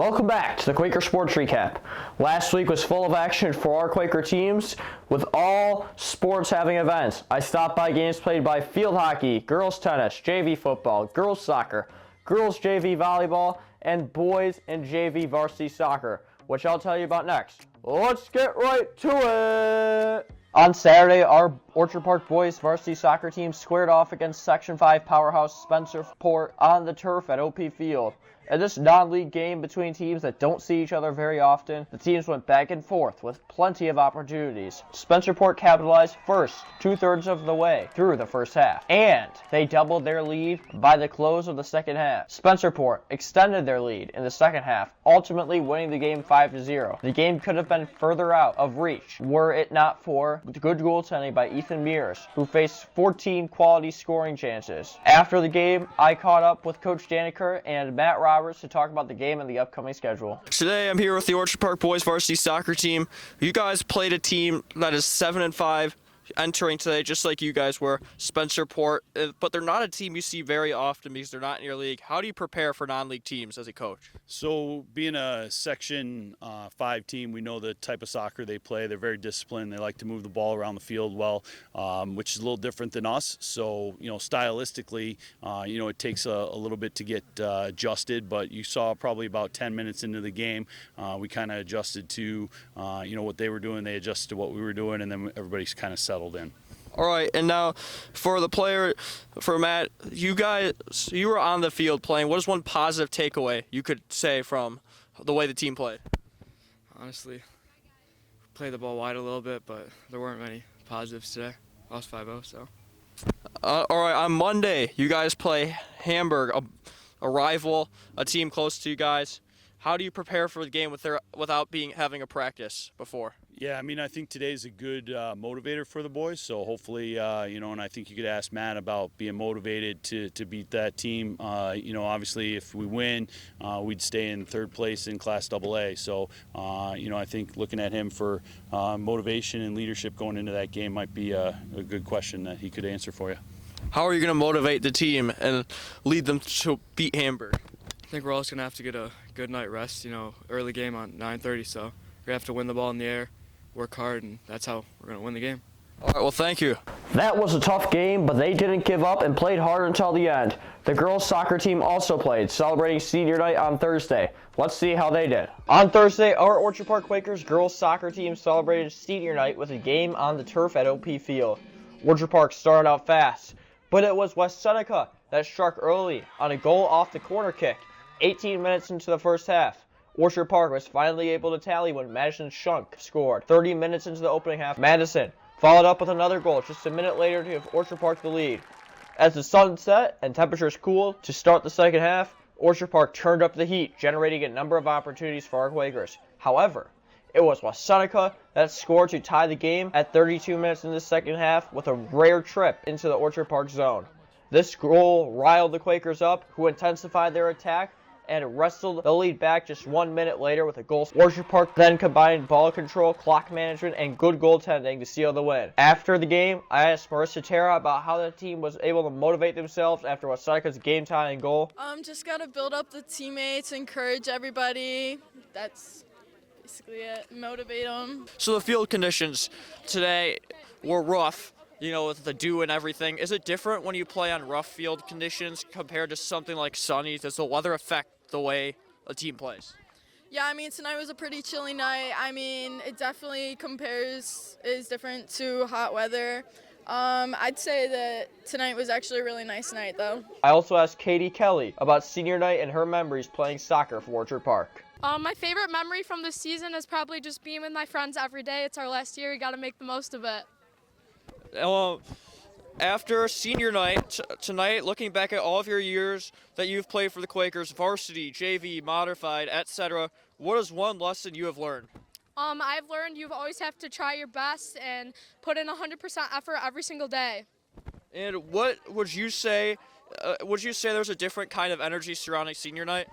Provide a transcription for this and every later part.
Welcome back to the Quaker Sports Recap. Last week was full of action for our Quaker teams, with all sports having events. I stopped by games played by field hockey, girls tennis, JV football, girls soccer, girls JV volleyball, and boys and JV varsity soccer, which I'll tell you about next. Let's get right to it! On Saturday, our Orchard Park boys varsity soccer team squared off against Section 5 powerhouse Spencerport on the turf at OP Field. In this non-league game between teams that don't see each other very often, the teams went back and forth with plenty of opportunities. Spencerport capitalized first, two-thirds of the way through the first half, and they doubled their lead by the close of the second half. Spencerport extended their lead in the second half, ultimately winning the game 5-0. The game could have been further out of reach were it not for good goaltending by Ethan Mears, who faced 14 quality scoring chances. After the game, I caught up with Coach Daniker and Matt Roberts to talk about the game and the upcoming schedule. Today I'm here with the Orchard Park boys varsity soccer team. You guys played a team that is 7-5 entering today, just like you guys were, Spencerport, but they're not a team you see very often because they're not in your league. How do you prepare for non-league teams as a coach? So being a Section 5 team, we know the type of soccer they play. They're very disciplined. They like to move the ball around the field well, which is a little different than us. So, stylistically, it takes a little bit to get adjusted, but you saw probably about 10 minutes into the game, we kind of adjusted to, what they were doing. They adjusted to what we were doing, and then everybody's kind of settled in. All right, and now for the player, for Matt, you were on the field playing. What is one positive takeaway you could say from the way the team played? Honestly, played the ball wide a little bit, but there weren't many positives today. Lost 5-0, so. All right, on Monday, you guys play Hamburg, a rival, a team close to you guys. How do you prepare for the game without having a practice before? Yeah, I think today's a good motivator for the boys. So hopefully, and I think you could ask Matt about being motivated to beat that team. Obviously, if we win, we'd stay in third place in Class AA. So, I think looking at him for motivation and leadership going into that game might be a good question that he could answer for you. How are you going to motivate the team and lead them to beat Hamburg? I think we're also going to have to get a good night rest, early game on 9:30, so we're going to have to win the ball in the air, work hard, and that's how we're going to win the game. All right, well, thank you. That was a tough game, but they didn't give up and played hard until the end. The girls soccer team also played, celebrating senior night on Thursday. Let's see how they did. On Thursday, our Orchard Park Quakers girls soccer team celebrated senior night with a game on the turf at OP Field. Orchard Park started out fast, but it was West Seneca that struck early on a goal off the corner kick. 18 minutes into the first half, Orchard Park was finally able to tally when Madison Shunk scored. 30 minutes into the opening half, Madison followed up with another goal just a minute later to give Orchard Park the lead. As the sun set and temperatures cooled to start the second half, Orchard Park turned up the heat, generating a number of opportunities for our Quakers. However, it was West Seneca that scored to tie the game at 32 minutes in the second half with a rare trip into the Orchard Park zone. This goal riled the Quakers up, who intensified their attack and wrestled the lead back just 1 minute later with a goal. Orchard Park then combined ball control, clock management, and good goaltending to seal the win. After the game, I asked Marissa Terra about how the team was able to motivate themselves after West Seneca's game-tying goal. Just got to build up the teammates, encourage everybody. That's basically it. Motivate them. So the field conditions today were rough, with the dew and everything. Is it different when you play on rough field conditions compared to something like sunny? Does the weather affect the way a team plays? Yeah, tonight was a pretty chilly night. It definitely is different to hot weather. I'd say that tonight was actually a really nice night, though. I also asked Katie Kelly about senior night and her memories playing soccer for Orchard Park. My favorite memory from this season is probably just being with my friends every day. It's our last year. We got to make the most of it. After senior night tonight, looking back at all of your years that you've played for the Quakers, varsity, JV, modified, etc., what is one lesson you have learned? I've learned you always have to try your best and put in 100% effort every single day. And what would you say? Would you say there's a different kind of energy surrounding senior night?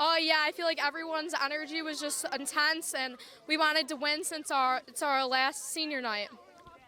Oh yeah, I feel like everyone's energy was just intense, and we wanted to win since it's our last senior night.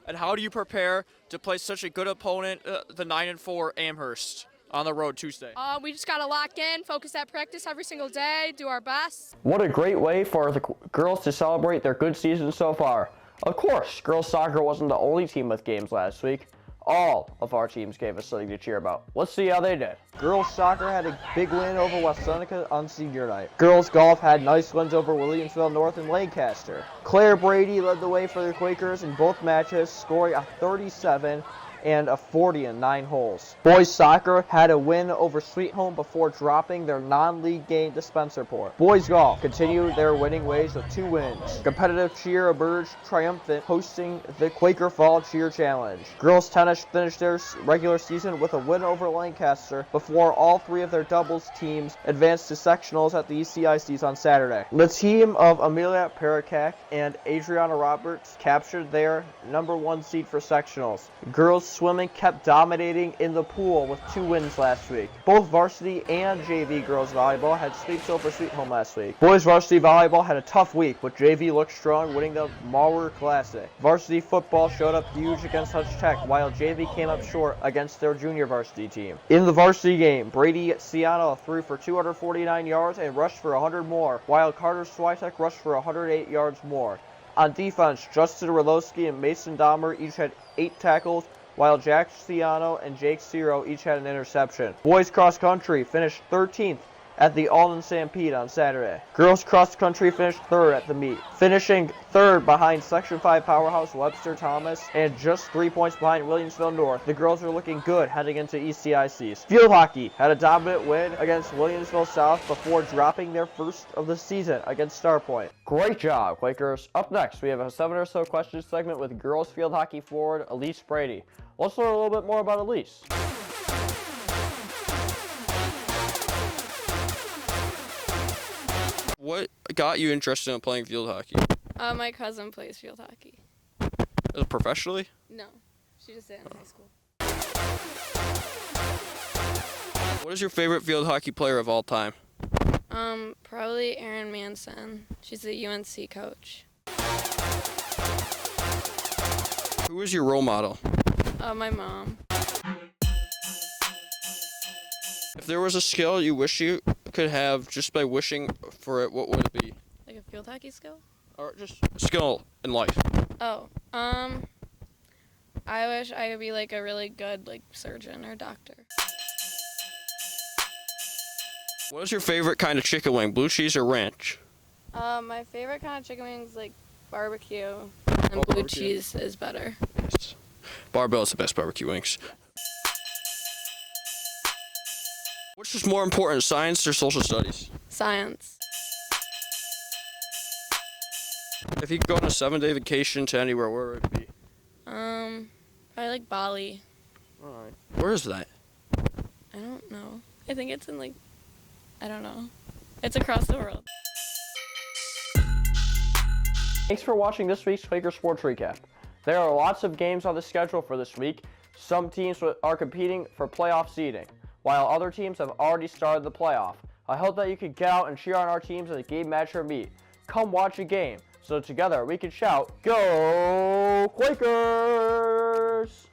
And how do you prepare to play such a good opponent, the 9-4 Amherst, on the road Tuesday? We just got to lock in, focus at practice every single day, do our best. What a great way for the girls to celebrate their good season so far. Of course, girls soccer wasn't the only team with games last week. All of our teams gave us something to cheer about. Let's see how they did. Girls soccer had a big win over West Seneca on senior night. Girls golf had nice wins over Williamsville North and Lancaster. Claire Brady led the way for the Quakers in both matches, scoring a 37 and a 40 in 9 holes. Boys soccer had a win over Sweet Home before dropping their non-league game to Spencerport. Boys golf continued their winning ways with 2 wins. Competitive cheer emerged triumphant, hosting the Quaker Fall Cheer Challenge. Girls tennis finished their regular season with a win over Lancaster before all 3 of their doubles teams advanced to sectionals at the ECICs on Saturday. The team of Amelia Perikak and Adriana Roberts captured their #1 seed for sectionals. Girls swimming kept dominating in the pool with 2 wins last week. Both varsity and JV girls volleyball had sweeps over Sweet Home last week. Boys varsity volleyball had a tough week, but JV looked strong, winning the Mauer Classic. Varsity football showed up huge against Hutch Tech, while JV came up short against their junior varsity team. In the varsity game, Brady Ciano threw for 249 yards and rushed for 100 more, while Carter Switek rushed for 108 yards more. On defense, Justin Roloski and Mason Dahmer each had 8 tackles, while Jack Ciano and Jake Ciro each had an interception. Boys cross country finished 13th at the Alden Stampede on Saturday. Girls cross country finished 3rd at the meet, finishing 3rd behind Section 5 powerhouse Webster Thomas and just 3 points behind Williamsville North. The girls are looking good heading into ECICs. Field hockey had a dominant win against Williamsville South before dropping their first of the season against Starpoint. Great job, Quakers. Up next, we have a 7 or so questions segment with girls field hockey forward Elise Brady. Let's learn a little bit more about Elise. What got you interested in playing field hockey? My cousin plays field hockey. Professionally? No, she just did it in high school. What is your favorite field hockey player of all time? Probably Erin Manson. She's the UNC coach. Who is your role model? My mom. If there was a skill you wish you could have just by wishing for it, what would it be? Like a field hockey skill? Or just a skill in life? Oh, I wish I could be like a really good surgeon or doctor. What is your favorite kind of chicken wing, blue cheese or ranch? My favorite kind of chicken wings like barbecue, and blue barbecue. cheese is better. Yes. Barbell is the best barbecue wings. Which is more important, science or social studies? Science. If you could go on a 7-day vacation to anywhere, where would it be? Probably like Bali. Alright. Where is that? I don't know. I think it's in I don't know. It's across the world. Thanks for watching this week's Quaker Sports Recap. There are lots of games on the schedule for this week. Some teams are competing for playoff seeding, while other teams have already started the playoff. I hope that you can get out and cheer on our teams at the game, match, or meet. Come watch a game, so together we can shout, "Go Quakers!"